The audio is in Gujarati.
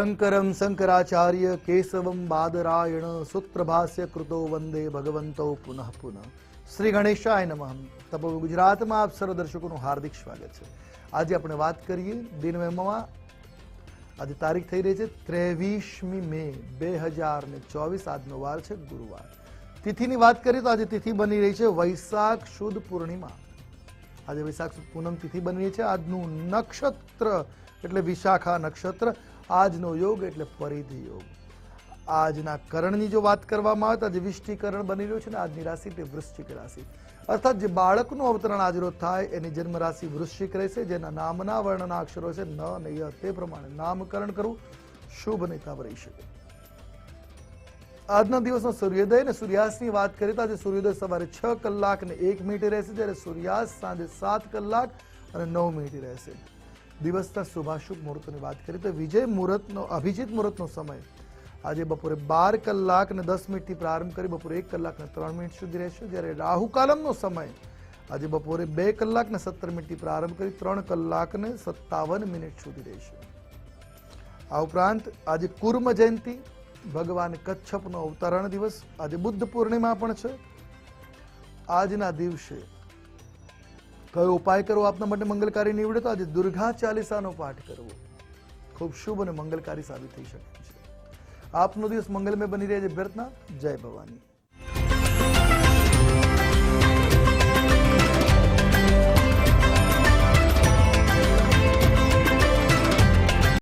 शंकरं शंकराचार्य केशवं बादरायण सूत्रभाष्य कृतो वंदे भगवंतो पुनः पुनः। श्री गणेशाय नमः। तपो गुजरात में आप सर्व दर्शकों हार्दिक स्वागत है। आज આપણે વાત કરીએ દિનમાં આજે તારીખ થઈ રહી છે 23મી મે 2024। આજનો વાર છે ગુરુવાર। તિથિની વાત કરીએ તો આજે તિથિ બની રહી છે વૈશાખ સુદ પૂર્ણિમા। આજે વૈશાખ સુદ પૂનમ તિથિ બની રહી છે। આજનું નક્ષત્ર એટલે વિશાખા નક્ષત્ર। આજનો યોગ એટલે પરિધિ योग। આજના કરણની જો વાત કરવામાં આવે તો આજે વિષ્ટિકરણ બની રહ્યું છે ને આજની રાશિ તે વૃશ્ચિક રાશિ। अर्थात जे बाळकનું अवतरण आज रोज थाय एनी जन्म राशि वृश्चिक रहेशे। जेना नामना वर्णना अक्षरो छे न ने य ते प्रमाणे नामकरण करવું शुभ नेता रही શકે। આજના દિવસનો સૂર્યોદય અને સૂર્યાસ્તની વાત કરીએ તો આજે સૂર્યોદય સવારે 6 કલાક અને 1 મિનિટ રહેશે, જ્યારે સૂર્યાસ્ત સાંજે 7 કલાક અને 9 મિનિટ રહેશે। દિવસના શુભાશુભ મુહૂર્તોની વાત કરીએ તો વિજય મુહૂર્તનો અભિજીત મુહૂર્તનો સમય આજે બપોરે 12 કલાક અને 10 મિનિટથી પ્રારંભ કરી બપોરે 1 કલાક અને 3 મિનિટ સુધી રહેશે, જ્યારે રાહુ કાલમનો સમય આજે બપોરે 2 કલાક અને 17 મિનિટથી પ્રારંભ કરી 3 કલાક અને 57 મિનિટ સુધી રહેશે। આ ઉપરાંત આજે કુર્મ જયંતિ, ભગવાન કચ્છપનો અવતરણ દિવસ, આજે બુદ્ધ પૂર્ણિમા પણ છે। આજના દિવસે કયો ઉપાય કરવો આપના માટે મંગલકારી નીવડે તો આજે દુર્ગા ચાલીસાનો પાઠ કરવો ખૂબ શુભ અને મંગલકારી સાબિત થઈ શકે છે। આપનો દિવસ મંગલમય બની રહે છે। અભ્યર્થના, જય ભવાની।